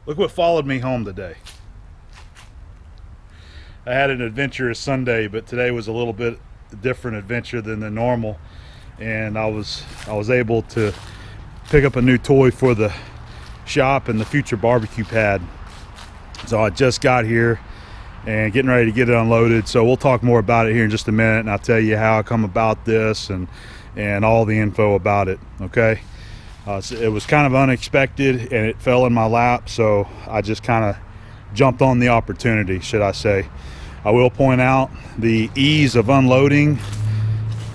Look what followed me home today. I had an adventurous Sunday, but today was a little bit different adventure than the normal, and I was able to pick up a new toy for the shop and the future barbecue pad. So I just got here and getting ready to get it unloaded, so we'll talk more about it here in just a minute, and I'll tell you how I come about this and all the info about it. Okay, so it was kind of unexpected and it fell in my lap, so I just kind of jumped on the opportunity, should I say. I will point out the ease of unloading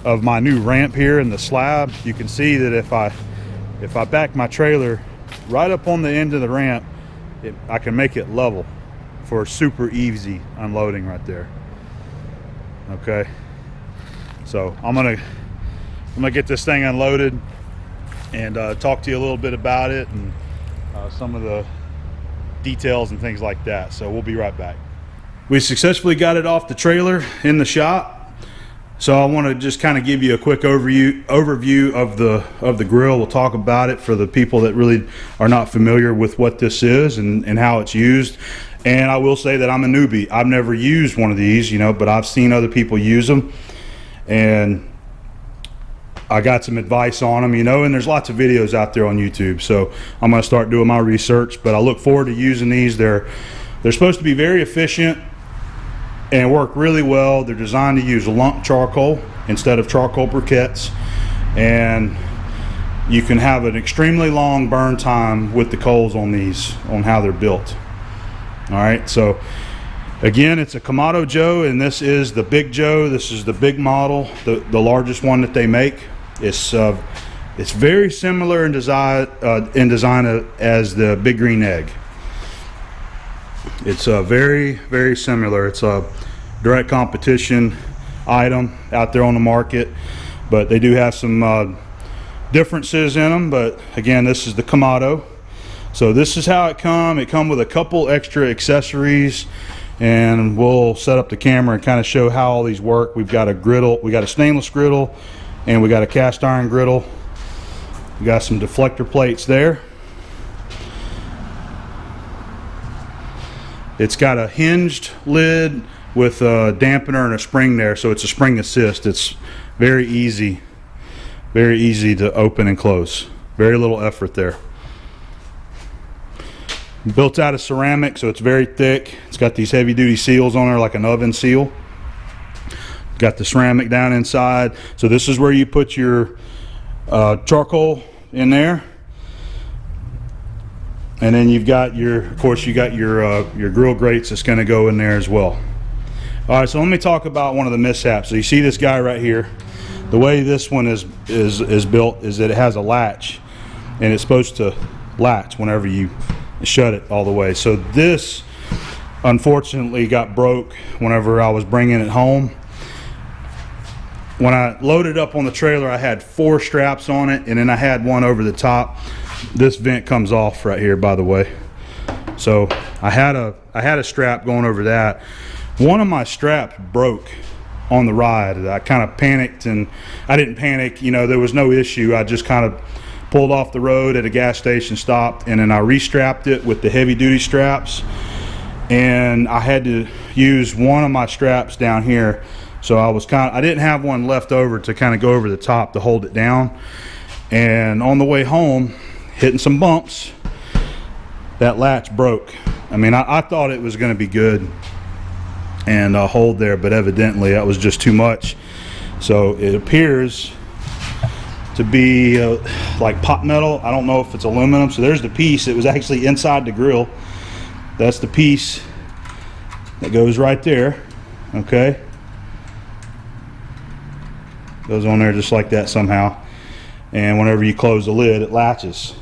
of my new ramp here in the slab. You can see that if I back my trailer right up on the end of the ramp, I can make it level for super easy unloading right there. Okay, so I'm gonna get this thing unloaded and talk to you a little bit about it and some of the details and things like that. So we'll be right back. We successfully got it off the trailer in the shop, so I want to just kind of give you a quick overview of the grill. We'll talk about it for the people that really are not familiar with what this is and how it's used. And I will say that I'm a newbie. I've never used one of these, but I've seen other people use them, and I got some advice on them, and there's lots of videos out there on YouTube. So I'm going to start doing my research, but I look forward to using these. They're supposed to be very efficient and work really well. They're designed to use lump charcoal instead of charcoal briquettes, and you can have an extremely long burn time with the coals on these, on how they're built. All right, so again, it's a Kamado Joe, and this is the Big Joe. This is the big model, the largest one that they make. It's very similar in design as the Big Green Egg. It's very, very similar. It's a direct competition item out there on the market, but they do have some differences in them. But again, this is the Kamado. So this is how it come. It come with a couple extra accessories, and we'll set up the camera and kind of show how all these work. We've got a griddle, we got a stainless griddle, and we got a cast iron griddle. We got some deflector plates there. It's got a hinged lid with a dampener and a spring there, so it's a spring assist. It's very easy to open and close. Very little effort there. Built out of ceramic, so it's very thick. It's got these heavy duty seals on there like an oven seal. Got the ceramic down inside. So this is where you put your charcoal in there. And then you've got of course you got your grill grates that's going to go in there as well. All right, so let me talk about one of the mishaps. So you see this guy right here. The way this one is built is that it has a latch, and it's supposed to latch whenever you shut it all the way. So this unfortunately got broke whenever I was bringing it home. When I loaded up on the trailer, I had 4 straps on it, and then I had one over the top. This vent comes off right here, by the way. So I had a strap going over that. One of my straps broke on the ride. I kind of panicked, and I didn't panic, there was no issue. I just kind of pulled off the road at a gas station, stopped, and then I restrapped it with the heavy duty straps, and I had to use one of my straps down here. So I didn't have one left over to kind of go over the top to hold it down. And on the way home, hitting some bumps, that latch broke. I mean, I thought it was going to be good and hold there, but evidently that was just too much. So it appears to be like pot metal. I don't know if it's aluminum. So there's the piece. It was actually inside the grill. That's the piece that goes right there. Okay, goes on there just like that somehow, and whenever you close the lid, it latches,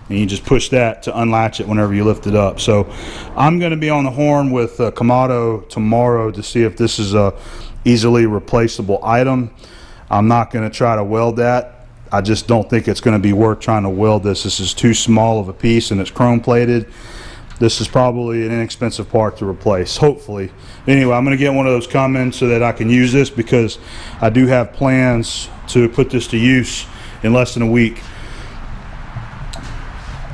and you just push that to unlatch it whenever you lift it up. So I'm going to be on the horn with Kamado tomorrow to see if this is a easily replaceable item. I'm not going to try to weld that. I just don't think it's going to be worth trying to weld this. This is too small of a piece, and it's chrome plated. This is probably an inexpensive part to replace, hopefully. Anyway, I'm going to get one of those coming so that I can use this, because I do have plans to put this to use in less than a week.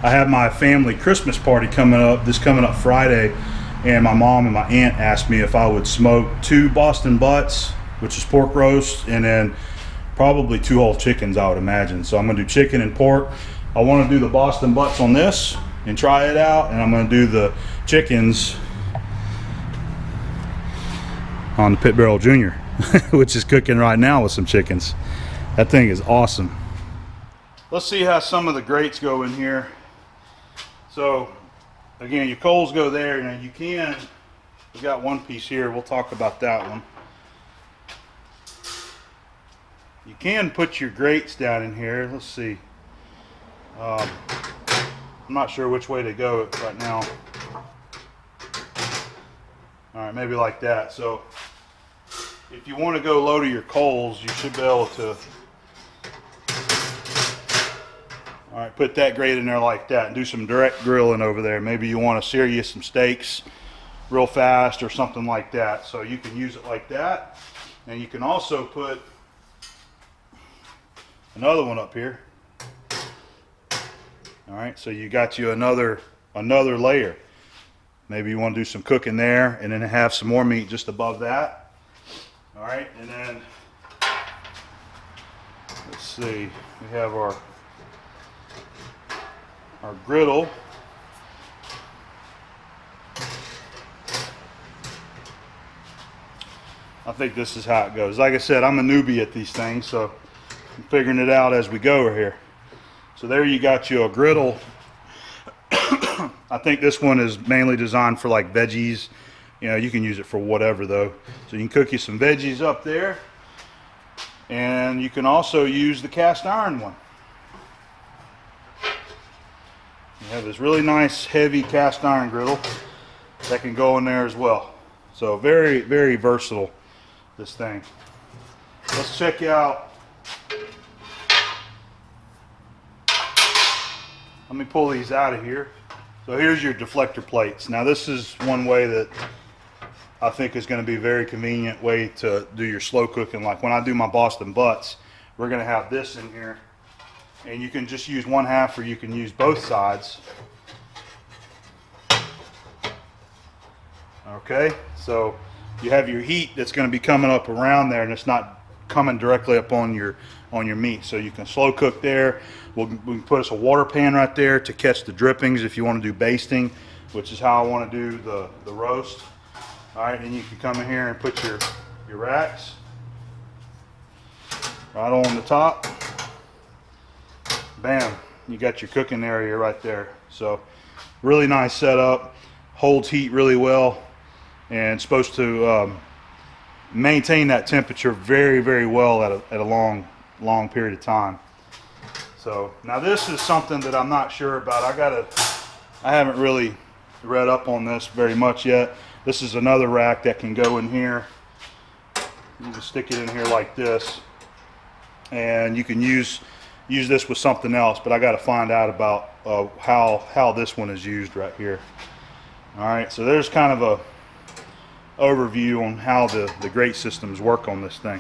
I have my family Christmas party coming up Friday, and my mom and my aunt asked me if I would smoke 2 Boston butts, which is pork roast, and then probably 2 whole chickens, I would imagine. So I'm gonna do chicken and pork. I want to do the Boston butts on this and try it out, and I'm gonna do the chickens on the Pit Barrel Junior, which is cooking right now with some chickens. That thing is awesome. Let's see how some of the grates go in here. So again, your coals go there. Now we got one piece here, we'll talk about that one. You can put your grates down in here. Let's see. I'm not sure which way to go right now. All right, maybe like that. So if you want to go low to your coals, you should be able to, all right, put that grate in there like that and do some direct grilling over there. Maybe you want to sear you some steaks real fast or something like that. So you can use it like that. And you can also put another one up here. All right, so you got you another layer. Maybe you want to do some cooking there and then have some more meat just above that. All right, and then let's see, we have our griddle. I think this is how it goes. Like I said, I'm a newbie at these things, so I'm figuring it out as we go here. So there you got you a griddle. I think this one is mainly designed for like veggies. You know, you can use it for whatever though. So you can cook you some veggies up there. And you can also use the cast iron one. You have this really nice heavy cast iron griddle that can go in there as well. So very, very versatile, this thing. Let's check out. Let me pull these out of here. So here's your deflector plates. Now this is one way that I think is going to be a very convenient way to do your slow cooking. Like when I do my Boston butts, we're going to have this in here. And you can just use one half or you can use both sides. Okay, so you have your heat that's going to be coming up around there and it's not coming directly up on your meat. So you can slow cook there. We can put us a water pan right there to catch the drippings if you want to do basting, which is how I want to do the roast. All right, and you can come in here and put your racks right on the top. Bam, you got your cooking area right there. So really nice setup, holds heat really well, and supposed to maintain that temperature very, very well at a long period of time. So now this is something that I'm not sure about. I haven't really read up on this very much yet. This is another rack that can go in here. You can stick it in here like this, and you can use this with something else, but I got to find out about how this one is used right here. All right, so there's kind of a overview on how the grate systems work on this thing.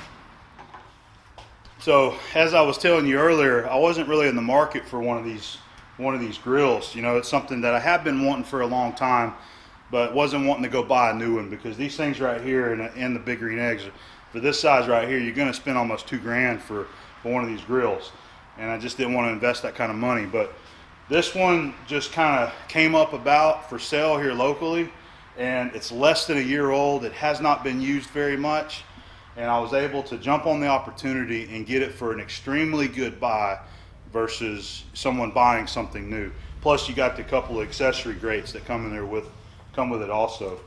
So as I was telling you earlier, I wasn't really in the market for one of these grills. You know, it's something that I have been wanting for a long time, but wasn't wanting to go buy a new one, because these things right here and the Big Green Eggs, for this size right here, you're going to spend almost $2,000 for one of these grills, and I just didn't want to invest that kind of money. But this one just kind of came up about for sale here locally, and it's less than a year old. It has not been used very much, and I was able to jump on the opportunity and get it for an extremely good buy versus someone buying something new. Plus you got the couple of accessory grates that come with it also.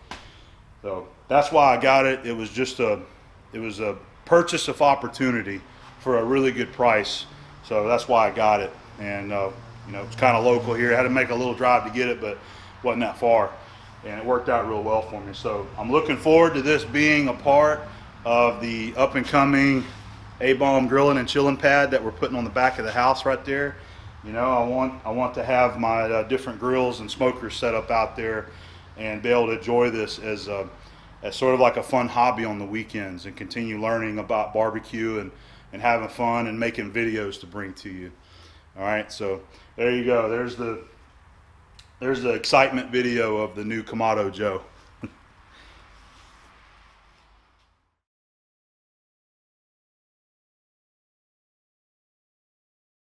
So that's why I got it. It was a purchase of opportunity for a really good price. So that's why I got it. And you know, it's kind of local here. I had to make a little drive to get it, but wasn't that far. And it worked out real well for me. So I'm looking forward to this being a part of the up and coming Abom grilling and chilling pad that we're putting on the back of the house right there. You know, I want to have my different grills and smokers set up out there and be able to enjoy this as sort of like a fun hobby on the weekends, and continue learning about barbecue and having fun and making videos to bring to you. All right, so there you go. There's the There's the excitement video of the new Kamado Joe.